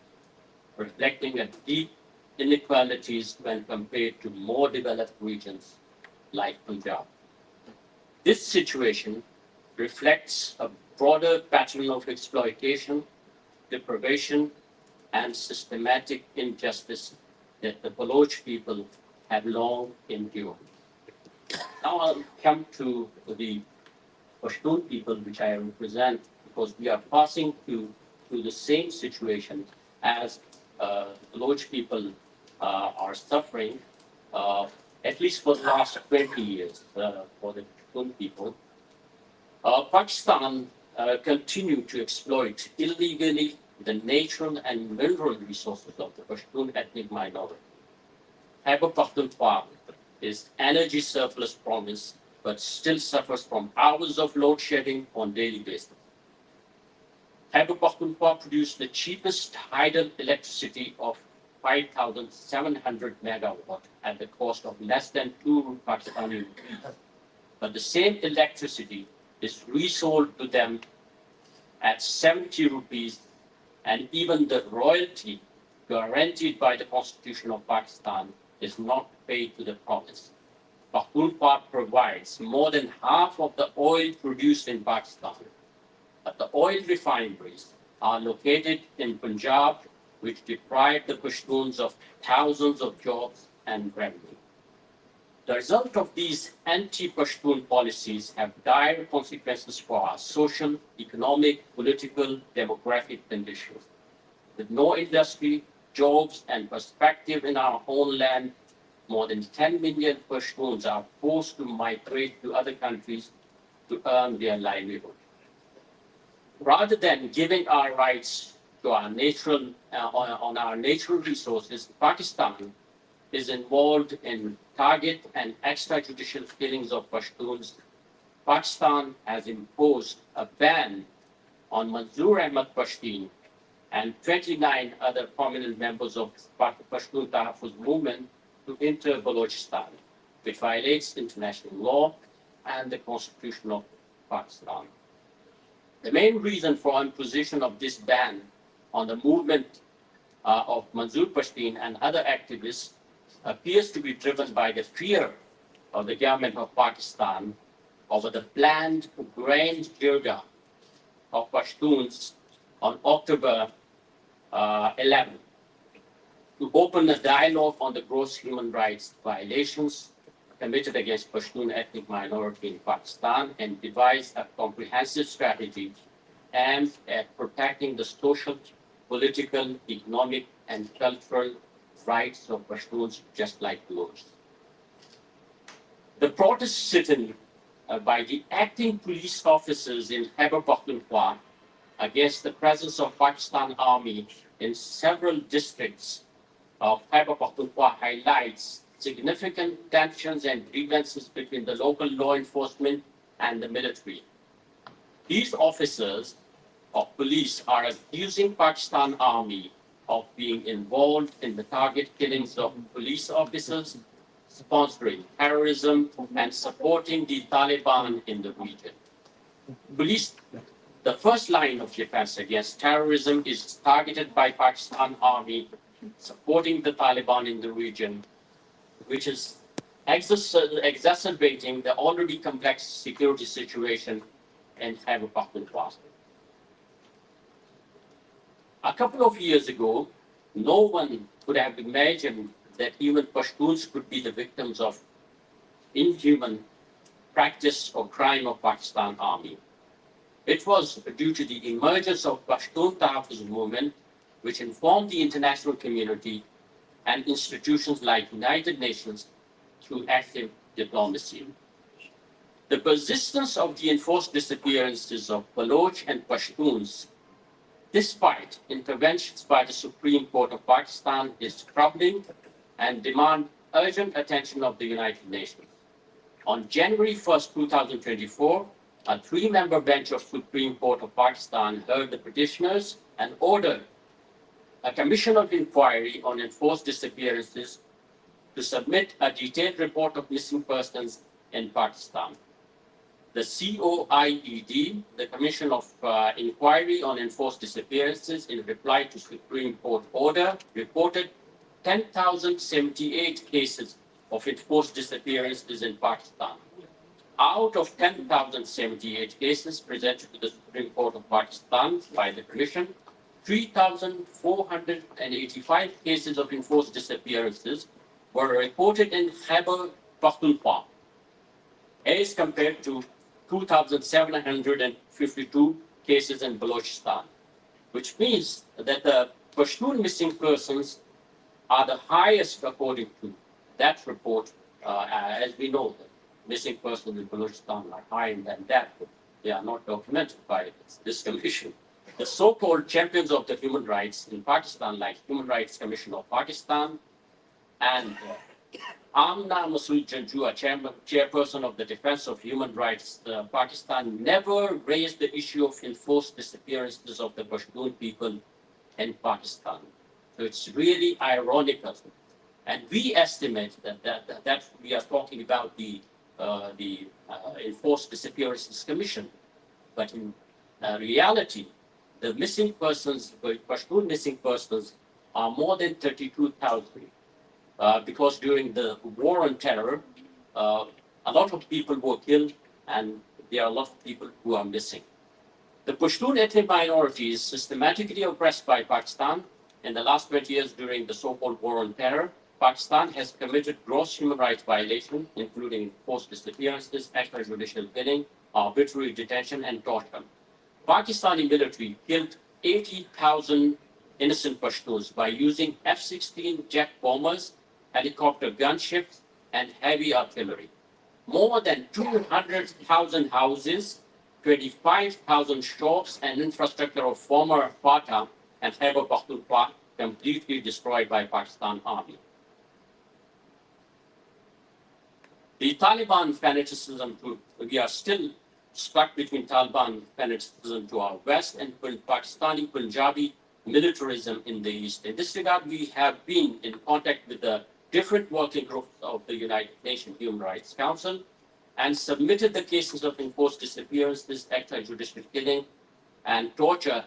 reflecting a deep inequalities when compared to more developed regions like Punjab. This situation reflects a broader pattern of exploitation, deprivation, and systematic injustice that the Baloch people have long endured. Now I'll come to the Pashtun people, which I represent, because we are passing through the same situation as the Baloch people are suffering, at least for the last 20 years for the Pashtun people. Pakistan continued to exploit illegally the natural and mineral resources of the Pashtun ethnic minority. Khyber Pakhtunkhwa is energy surplus province, but still suffers from hours of load shedding on daily basis. Khyber Pakhtunkhwa produced the cheapest hydel electricity of 5,700 megawatt at the cost of less than 2 Pakistani rupees. But the same electricity is resold to them at 70 rupees, and even the royalty guaranteed by the Constitution of Pakistan is not paid to the province. Pakhtunkhwa provides more than half of the oil produced in Pakistan, but the oil refineries are located in Punjab, which deprive the Pashtuns of thousands of jobs and revenue. The result of these anti-Pashtun policies have dire consequences for our social, economic, political, demographic conditions. With no industry, jobs, and perspective in our own land, more than 10 million Pashtuns are forced to migrate to other countries to earn their livelihood. Rather than giving our rights to our on our natural resources, Pakistan is involved in target and extrajudicial killings of Pashtuns. Pakistan has imposed a ban on Manzoor Ahmad Pashtun and 29 other prominent members of Pashtun Tahaffuz movement to enter Balochistan, which violates international law and the Constitution of Pakistan. The main reason for imposition of this ban on the movement of Manzoor Pashtun and other activists appears to be driven by the fear of the government of Pakistan over the planned grand jirga of Pashtuns on October 11 to open a dialogue on the gross human rights violations committed against Pashtun ethnic minority in Pakistan and devise a comprehensive strategy aimed at protecting the social, political, economic, and cultural rights of Pashtuns just like yours. The protest sit-in by the acting police officers in Khyber Pakhtunkhwa against the presence of Pakistan Army in several districts of Khyber Pakhtunkhwa highlights significant tensions and grievances between the local law enforcement and the military. These officers of police are accusing Pakistan Army of being involved in the target killings of police officers, sponsoring terrorism, and supporting the Taliban in the region. Police, the first line of defense against terrorism, is targeted by Pakistan Army supporting the Taliban in the region, which is exacerbating the already complex security situation in Khyber Pakhtunkhwa. A couple of years ago, no one could have imagined that even Pashtuns could be the victims of inhuman practice or crime of Pakistan Army. It was due to the emergence of Pashtun Tahaffuz movement, which informed the international community and institutions like United Nations through active diplomacy. The persistence of the enforced disappearances of Baloch and Pashtuns, despite interventions by the Supreme Court of Pakistan, is troubling and demand urgent attention of the United Nations. On January 1st, 2024, a three-member bench of Supreme Court of Pakistan heard the petitioners and ordered a commission of inquiry on enforced disappearances to submit a detailed report of missing persons in Pakistan. The COIED, the Commission of Inquiry on Enforced Disappearances, in reply to Supreme Court order, reported 10,078 cases of enforced disappearances in Pakistan. Out of 10,078 cases presented to the Supreme Court of Pakistan by the Commission, 3,485 cases of enforced disappearances were reported in Khyber Pakhtunkhwa, as compared to 2,752 cases in Balochistan, which means that the Pashtun missing persons are the highest according to that report. As we know, the missing persons in Balochistan are higher than that. They are not documented by this commission. The so-called champions of the human rights in Pakistan, like Human Rights Commission of Pakistan and Amna Masood Janjua, chairperson of the Defense of Human Rights, Pakistan, never raised the issue of enforced disappearances of the Pashtun people in Pakistan. So it's really ironical. And we estimate that we are talking about the Enforced Disappearances Commission. But in reality, the missing persons, the Pashtun missing persons, are more than 32,000. Because during the war on terror, a lot of people were killed and there are a lot of people who are missing. The Pashtun ethnic minority is systematically oppressed by Pakistan. In the last 20 years during the so-called war on terror, Pakistan has committed gross human rights violations, including forced disappearances, extrajudicial killing, arbitrary detention, and torture. Pakistani military killed 80,000 innocent Pashtuns by using F-16 jet bombers, helicopter gunships, and heavy artillery. More than 200,000 houses, 25,000 shops, and infrastructure of former Fatah and Khyber Pakhtunkhwa completely destroyed by Pakistan Army. The Taliban fanaticism, we are still stuck between Taliban fanaticism to our west and Pakistani Punjabi militarism in the east. In this regard, we have been in contact with the different working groups of the United Nations Human Rights Council and submitted the cases of enforced disappearances, extrajudicial killing, and torture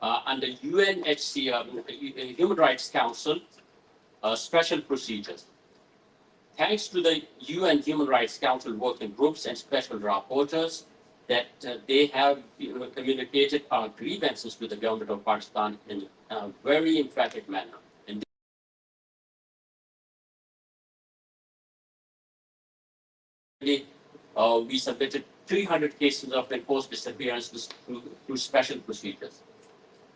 under UNHCR, Human Rights Council, special procedures. Thanks to the UN Human Rights Council working groups and special rapporteurs that they have communicated our grievances to the government of Pakistan in a very emphatic manner. And we submitted 300 cases of enforced disappearances through special procedures.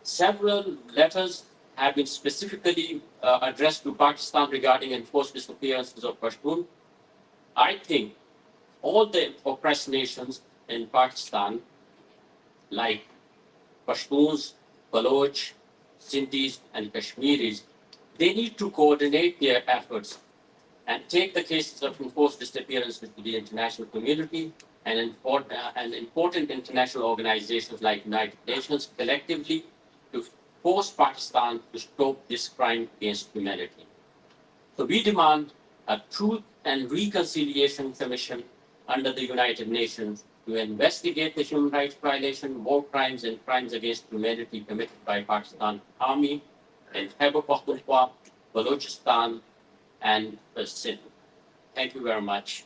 Several letters have been specifically addressed to Pakistan regarding enforced disappearances of Pashtun. I think all the oppressed nations in Pakistan, like Pashtuns, Baloch, Sindhis, and Kashmiris, they need to coordinate their efforts and take the cases of enforced disappearances to the international community and important international organizations like United Nations collectively to force Pakistan to stop this crime against humanity. So we demand a Truth and Reconciliation Commission under the United Nations to investigate the human rights violation, war crimes, and crimes against humanity committed by Pakistan Army in Khyber Pakhtunkhwa, Balochistan, and Sindh. Thank you very much.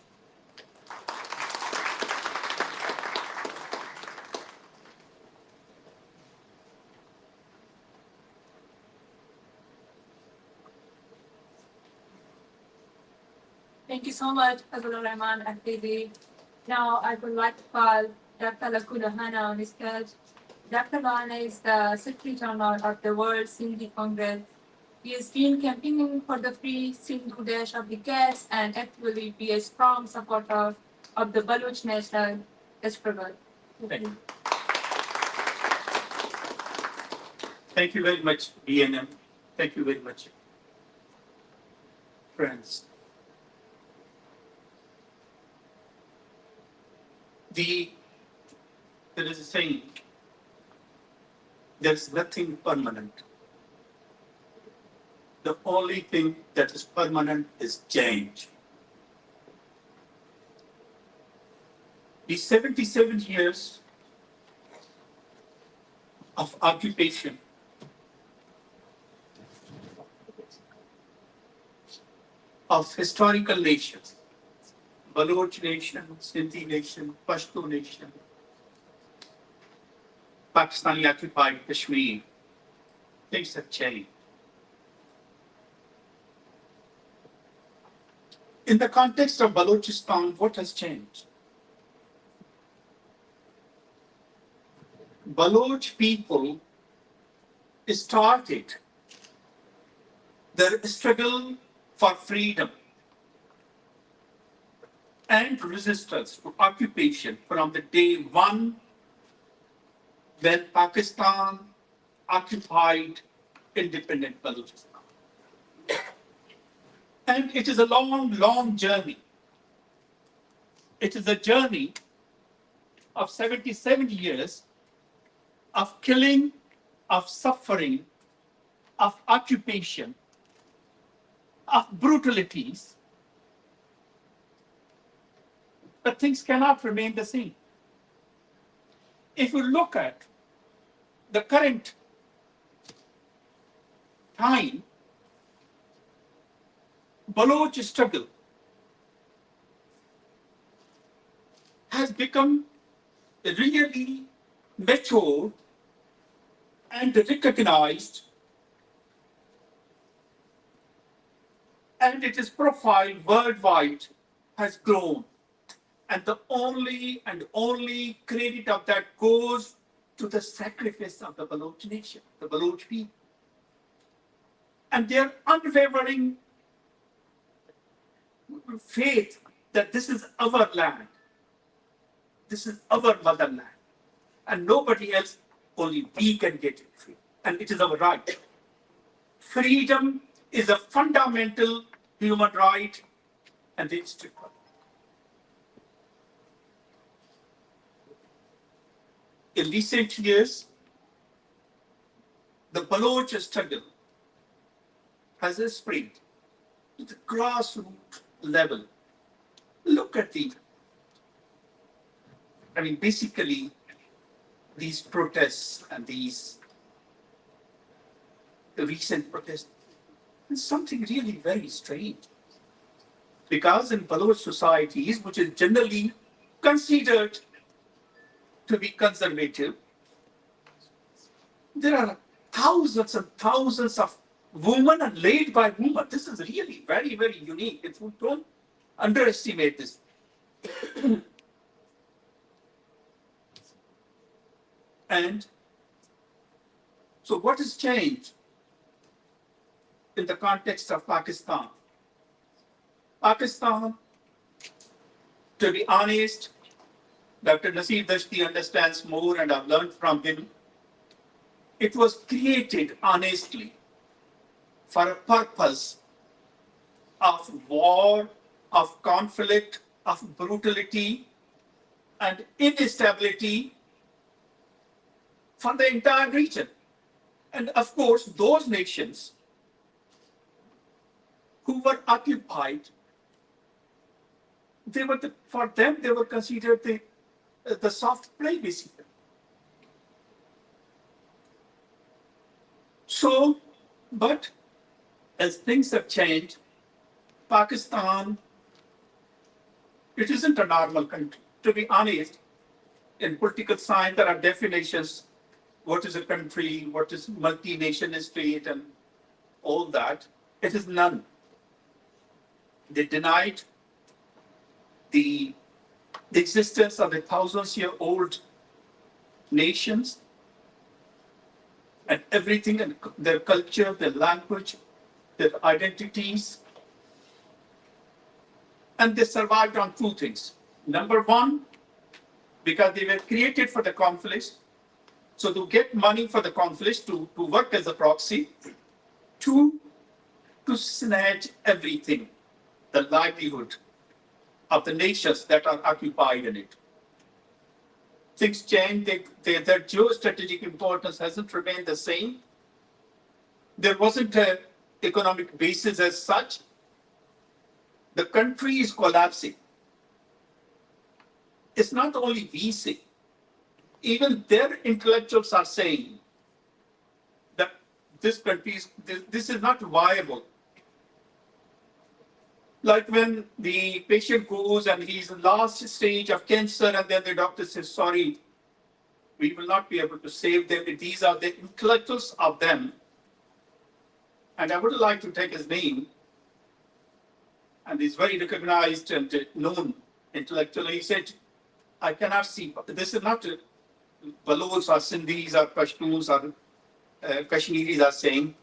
Thank you so much, Azulur Rahman and TV. Now I would like to call Dr. Lakuna Hana on his stage. Dr. Hana is the Secretary General of the World Sindhi Congress. He has been campaigning for the free Sindhu Desh of the case and actually be a strong supporter of the Baloch national struggle. Thank you. Thank you very much, BNM. Thank you very much, friends. There is a saying, there's nothing permanent. The only thing that is permanent is change. The 77 years of occupation of historical nations, Baloch nation, Sindhi nation, Pashto nation, Pakistani occupied Kashmir, things have changed. In the context of Balochistan, what has changed? Baloch people started their struggle for freedom and resistance to occupation from the day one when Pakistan occupied independent Balochistan. And it is a long, long journey. It is a journey of 77 years of killing, of suffering, of occupation, of brutalities. But things cannot remain the same. If you look at the current time, Baloch struggle has become really mature and recognized, and its profile worldwide has grown. And the only credit of that goes to the sacrifice of the Baloch nation, the Baloch people. And their unwavering faith that this is our land, this is our motherland, and nobody else, only we can get it free. And it is our right. Freedom is a fundamental human right, and it's to in recent years, the Baloch struggle has spread to the grassroots level. Look at basically, these protests and the recent protests, is something really very strange. Because in Baloch societies, which is generally considered to be conservative, there are thousands and thousands of women and led by women. This is really very, very unique. Don't underestimate this. And so what has changed in the context of Pakistan? Pakistan, to be honest, Dr. Nasir Dashti understands more, and I've learned from him. It was created honestly for a purpose of war, of conflict, of brutality, and instability for the entire region. And of course, those nations who were occupied, for them, they were considered the soft play, basically. So But as things have changed, Pakistan, it isn't a normal country. To be honest, in political science, there are definitions. What is a country? What is multi-nation state? And all that. It is none. They denied the existence of the thousands-year-old nations and everything, and their culture, their language, their identities. And they survived on two things. Number one, because they were created for the conflict. So to get money for the conflict, to work as a proxy. Two, to snatch everything, the livelihood of the nations that are occupied in it. Things change, their geostrategic importance hasn't remained the same. There wasn't an economic basis as such. The country is collapsing. It's not only we say, even their intellectuals are saying that this country this is not viable. Like when the patient goes and he's in last stage of cancer, and then the doctor says, sorry, we will not be able to save them. These are the intellectuals of them. And I would like to take his name, and he's very recognized and known intellectual. He said, I cannot see, this is not Balochs or Sindhis or Pashtuns or Kashmiris are saying,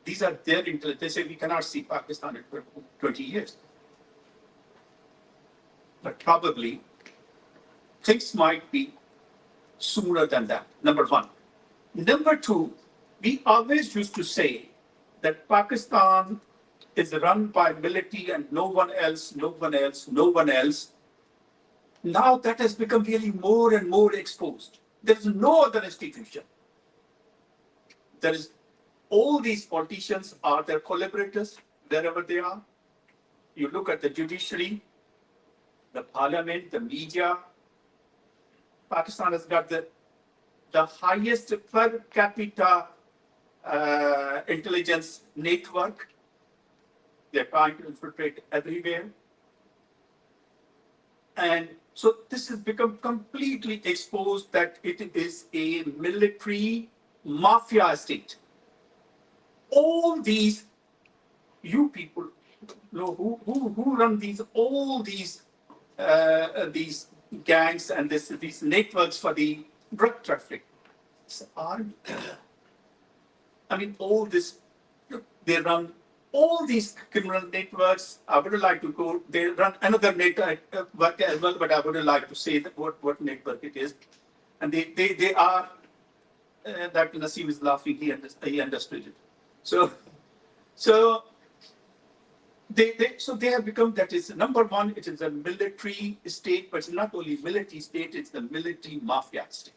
these are their intellectuals. They say we cannot see Pakistan in 20 years. But probably things might be sooner than that, number one. Number two, we always used to say that Pakistan is run by military and no one else, no one else, no one else. Now that has become really more and more exposed. There's no other institution. There is, all these politicians are their collaborators wherever they are. You look at the judiciary, the parliament, the media. Pakistan has got the highest per capita intelligence network. They're trying to infiltrate everywhere. And so this has become completely exposed that it is a military mafia state. All these, you people know who run these, all these gangs and these networks for the drug traffic. I mean, all this, they run all these criminal networks. I would like to go, they run another network as well, but I would like to say that what network it is. And they are, Dr. Naseem is laughing, he understood it. So they have become, that is number one, it is a military state, but it's not only military state, it's the military mafia state.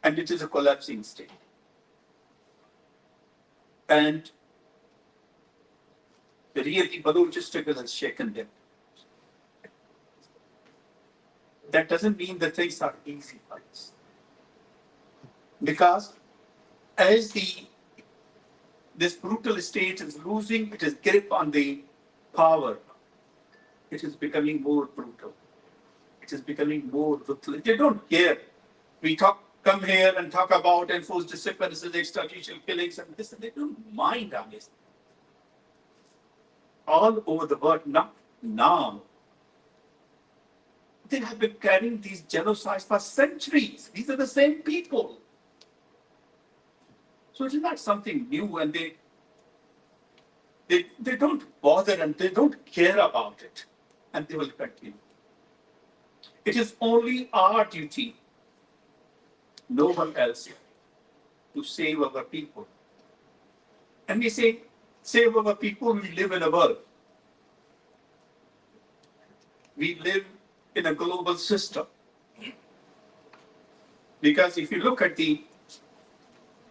And it is a collapsing state. And really, Balochistan has shaken them. That doesn't mean that things are easy for us. Because as this brutal state is losing its grip on the power, it is becoming more brutal. It is becoming more ruthless. They don't care. We come here and talk about enforced disappearances, extrajudicial killings, and this, and they don't mind on this. All over the world now, they have been carrying these genocides for centuries. These are the same people. So it is not something new, and they don't bother and they don't care about it, and they will continue. It is only our duty, no one else, to save our people. And we say, save our people, we live in a world. We live in a global system. Because if you look at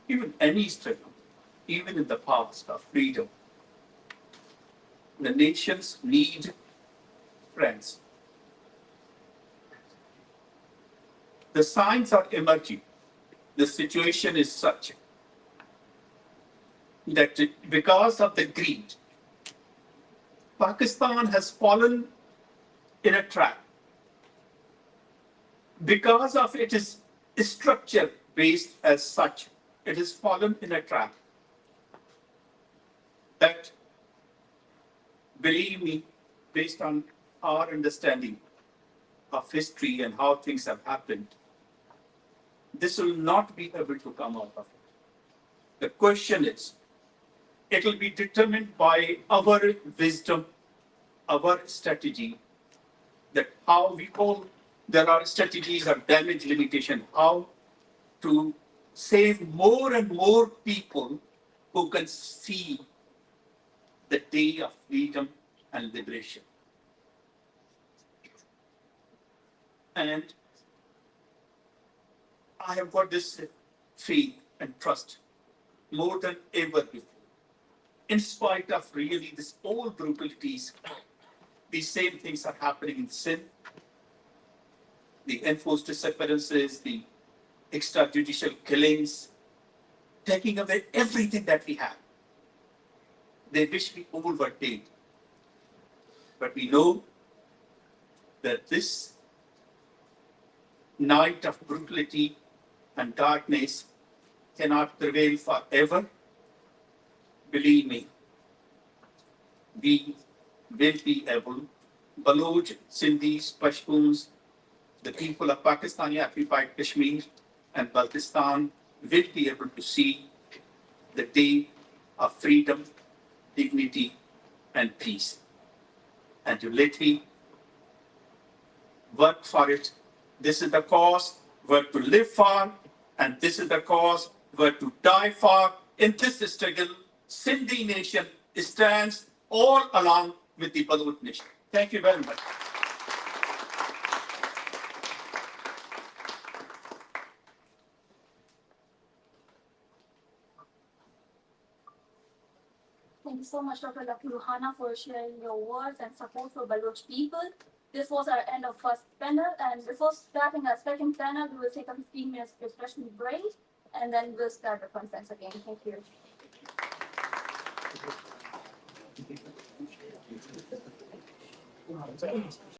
even any struggle, even in the past of freedom, the nations need friends. The signs are emerging. The situation is such that because of the greed, Pakistan has fallen in a trap. Because of its structure based as such, it has fallen in a trap that, believe me, based on our understanding of history and how things have happened, this will not be able to come out of it. The question is, it will be determined by our wisdom, our strategy, that how we call, there are strategies of damage limitation, how to save more and more people who can see the day of freedom and liberation. And I have got this faith and trust more than ever before. In spite of really this all brutalities, these same things are happening in Sindh, the enforced disappearances, the extrajudicial killings, taking away everything that we have. They wish we all were dead. But we know that this night of brutality and darkness cannot prevail forever. Believe me, we will be able, Baloch, Sindhis, Pashtuns, the people of Pakistani occupied Kashmir and Balochistan will be able to see the day of freedom, dignity, and peace. And to let me work for it. This is the cause we're to live for, and this is the cause we're to die for. In this struggle, Sindhi nation stands all along with the Baloch nation. Thank you very much. Thank you so much, Dr. Lucky Ruhana, for sharing your words and support for Baloch people. This was our end of first panel, and before starting our second panel, we will take a 15 minutes refreshment break, and then we'll start the conference again. Thank you.